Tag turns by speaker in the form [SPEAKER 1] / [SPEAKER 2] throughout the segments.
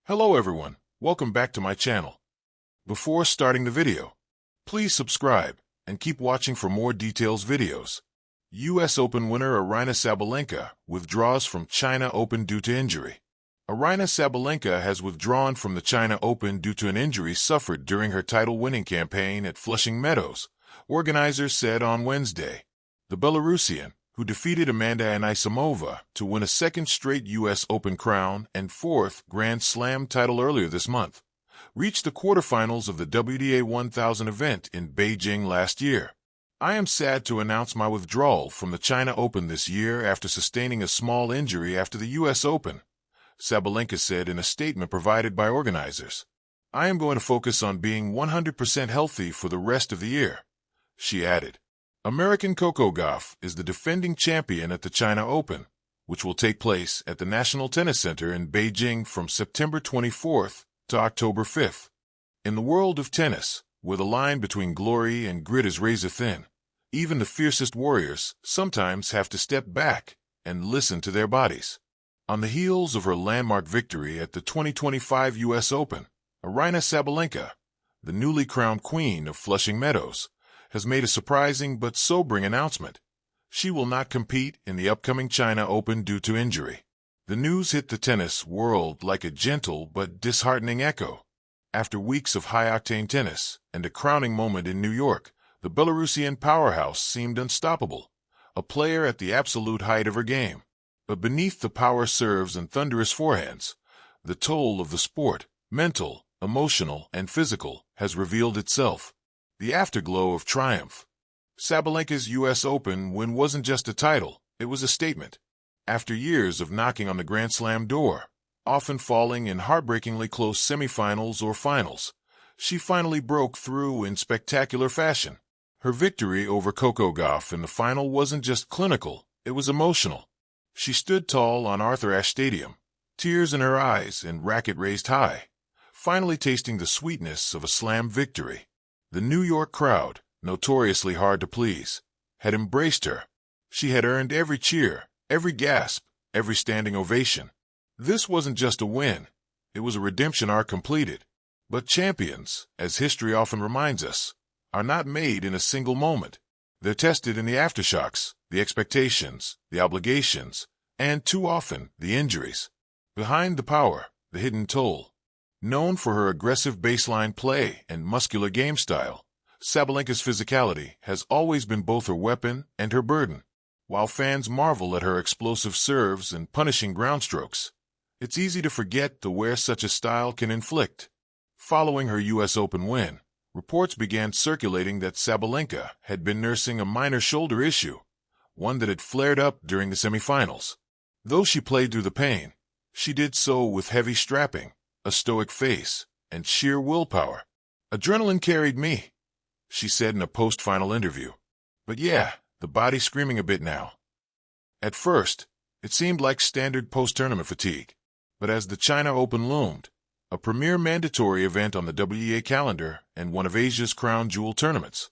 [SPEAKER 1] Hello everyone, welcome back to my channel. Before starting the video, please subscribe and keep watching for more details videos. US Open winner Aryna Sabalenka withdraws from China Open due to injury. Aryna Sabalenka has withdrawn from the China Open due to an injury suffered during her title-winning campaign at Flushing Meadows, organizers said on Wednesday. The Belarusian, who defeated Amanda Anisimova to win a second straight U.S. Open crown and fourth Grand Slam title earlier this month, reached the quarterfinals of the WTA 1000 event in Beijing last year. "I am sad to announce my withdrawal from the China Open this year after sustaining a small injury after the U.S. Open," Sabalenka said in a statement provided by organizers. "I am going to focus on being 100% healthy for the rest of the year," she added. American Coco Gauff is the defending champion at the China Open, which will take place at the National Tennis Center in Beijing from September 24th to October 5th. In the world of tennis, where the line between glory and grit is razor thin, even the fiercest warriors sometimes have to step back and listen to their bodies. On the heels of her landmark victory at the 2025 U.S. Open, Aryna Sabalenka, the newly crowned queen of Flushing Meadows, has made a surprising but sobering announcement. She will not compete in the upcoming China Open due to injury. The news hit the tennis world like a gentle but disheartening echo. After weeks of high-octane tennis and a crowning moment in New York, the Belarusian powerhouse seemed unstoppable, a player at the absolute height of her game. But beneath the power serves and thunderous forehands, the toll of the sport, mental, emotional, and physical, has revealed itself. The afterglow of triumph. Sabalenka's U.S. Open win wasn't just a title, it was a statement. After years of knocking on the Grand Slam door, often falling in heartbreakingly close semifinals or finals, she finally broke through in spectacular fashion. Her victory over Coco Gauff in the final wasn't just clinical, it was emotional. She stood tall on Arthur Ashe Stadium, tears in her eyes and racket raised high, finally tasting the sweetness of a slam victory. The New York crowd, notoriously hard to please, had embraced her. She had earned every cheer, every gasp, every standing ovation. This wasn't just a win, it was a redemption arc completed. But champions, as history often reminds us, are not made in a single moment. They're tested in the aftershocks, the expectations, the obligations, and too often, the injuries. Behind the power, the hidden toll. Known for her aggressive baseline play and muscular game style, Sabalenka's physicality has always been both her weapon and her burden. While fans marvel at her explosive serves and punishing ground strokes, it's easy to forget the wear such a style can inflict. Following her U.S. Open win, reports began circulating that Sabalenka had been nursing a minor shoulder issue, one that had flared up during the semifinals. Though she played through the pain, she did so with heavy strapping, a stoic face, and sheer willpower. "Adrenaline carried me," she said in a post-final interview. "But yeah, the body's screaming a bit now." At first, it seemed like standard post-tournament fatigue. But as the China Open loomed, a premier mandatory event on the WTA calendar and one of Asia's crown jewel tournaments,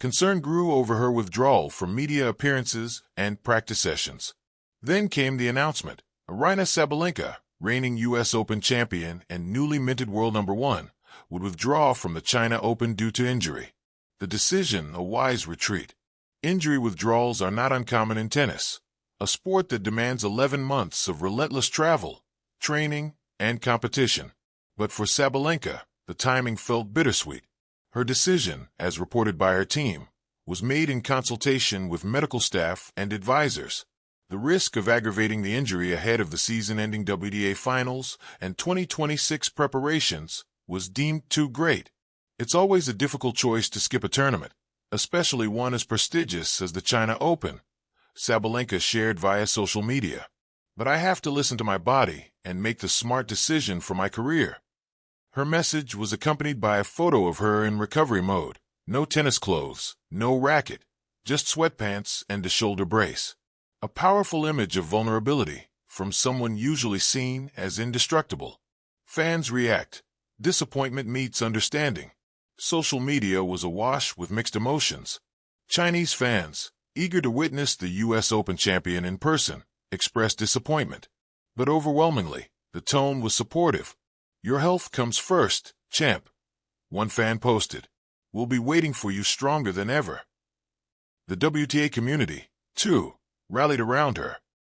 [SPEAKER 1] concern grew over her withdrawal from media appearances and practice sessions. Then came the announcement: Aryna Sabalenka, reigning U.S. Open champion and newly minted world number one, would withdraw from the China Open due to injury. The decision a wise retreat. Injury withdrawals are not uncommon in tennis, a sport that demands 11 months of relentless travel, training, and competition. But for Sabalenka, the timing felt bittersweet. Her decision, as reported by her team, was made in consultation with medical staff and advisors. The risk of aggravating the injury ahead of the season-ending WTA finals and 2026 preparations was deemed too great. It's always a difficult choice to skip a tournament, especially one as prestigious as the China Open, Sabalenka shared via social media. "But I have to listen to my body and make the smart decision for my career." Her message was accompanied by a photo of her in recovery mode. No tennis clothes, no racket, just sweatpants and a shoulder brace. A powerful image of vulnerability from someone usually seen as indestructible. Fans react. Disappointment meets understanding. Social media was awash with mixed emotions. Chinese fans, eager to witness the U.S. Open champion in person, expressed disappointment. But overwhelmingly, the tone was supportive. "Your health comes first, champ," one fan posted. "We'll be waiting for you stronger than ever." The WTA community, too, rallied around her.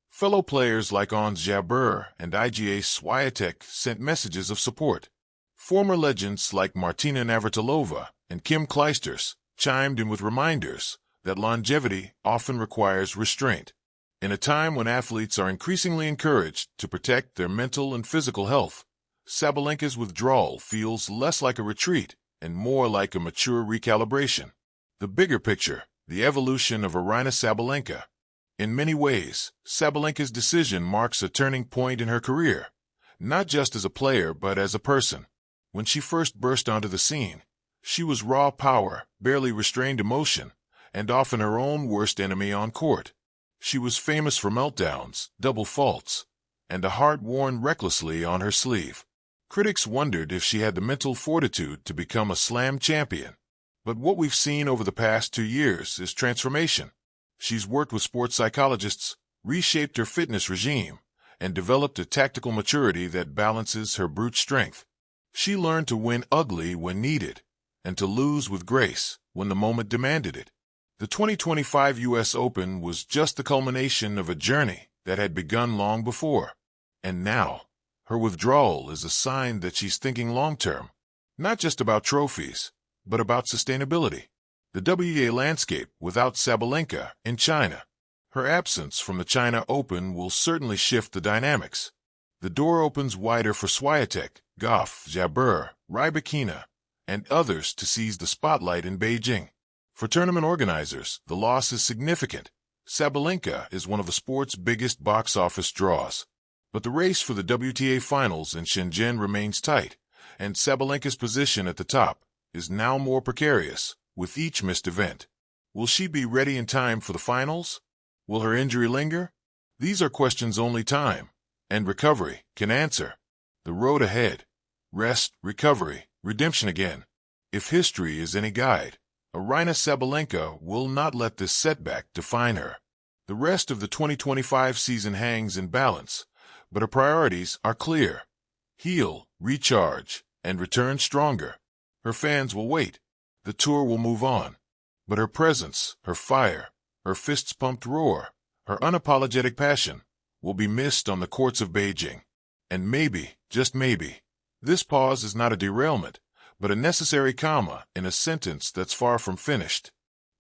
[SPEAKER 1] Fellow players like Ons Jabeur and Iga Swiatek sent messages of support. Former legends like Martina Navratilova and Kim Clijsters chimed in with reminders that longevity often requires restraint. In a time when athletes are increasingly encouraged to protect their mental and physical health, Sabalenka's withdrawal feels less like a retreat and more like a mature recalibration. The bigger picture, the evolution of Aryna Sabalenka. In many ways, Sabalenka's decision marks a turning point in her career, not just as a player but as a person. When she first burst onto the scene, she was raw power, barely restrained emotion, and often her own worst enemy on court. She was famous for meltdowns, double faults, and a heart worn recklessly on her sleeve. Critics wondered if she had the mental fortitude to become a slam champion. But what we've seen over the past 2 years is transformation. She's worked with sports psychologists, reshaped her fitness regime, and developed a tactical maturity that balances her brute strength. She learned to win ugly when needed, and to lose with grace when the moment demanded it. The 2025 U.S. Open was just the culmination of a journey that had begun long before. And now, her withdrawal is a sign that she's thinking long-term, not just about trophies, but about sustainability. The WTA landscape without Sabalenka in China. Her absence from the China Open will certainly shift the dynamics. The door opens wider for Swiatek, Goff, Jabeur, Rybakina, and others to seize the spotlight in Beijing. For tournament organizers, the loss is significant. Sabalenka is one of the sport's biggest box office draws. But the race for the WTA Finals in Shenzhen remains tight, and Sabalenka's position at the top is now more precarious with each missed event. Will she be ready in time for the finals? Will her injury linger? These are questions only time and recovery can answer. The road ahead. Rest, recovery, redemption again. If history is any guide, Aryna Sabalenka will not let this setback define her. The rest of the 2025 season hangs in balance, but her priorities are clear. Heal, recharge, and return stronger. Her fans will wait. The tour will move on. But her presence, her fire, her fists-pumped roar, her unapologetic passion will be missed on the courts of Beijing. And maybe, just maybe, this pause is not a derailment, but a necessary comma in a sentence that's far from finished.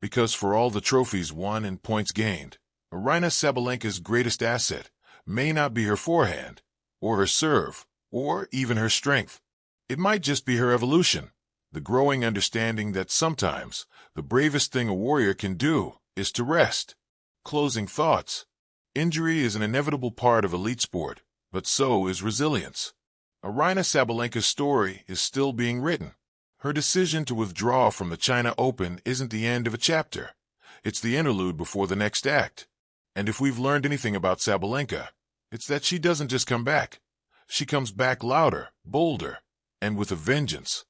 [SPEAKER 1] Because for all the trophies won and points gained, Aryna Sabalenka's greatest asset may not be her forehand, or her serve, or even her strength. It might just be her evolution. The growing understanding that sometimes the bravest thing a warrior can do is to rest. Closing thoughts. Injury is an inevitable part of elite sport, but so is resilience. Aryna Sabalenka's story is still being written. Her decision to withdraw from the China Open isn't the end of a chapter. It's the interlude before the next act. And if we've learned anything about Sabalenka, it's that she doesn't just come back. She comes back louder, bolder, and with a vengeance.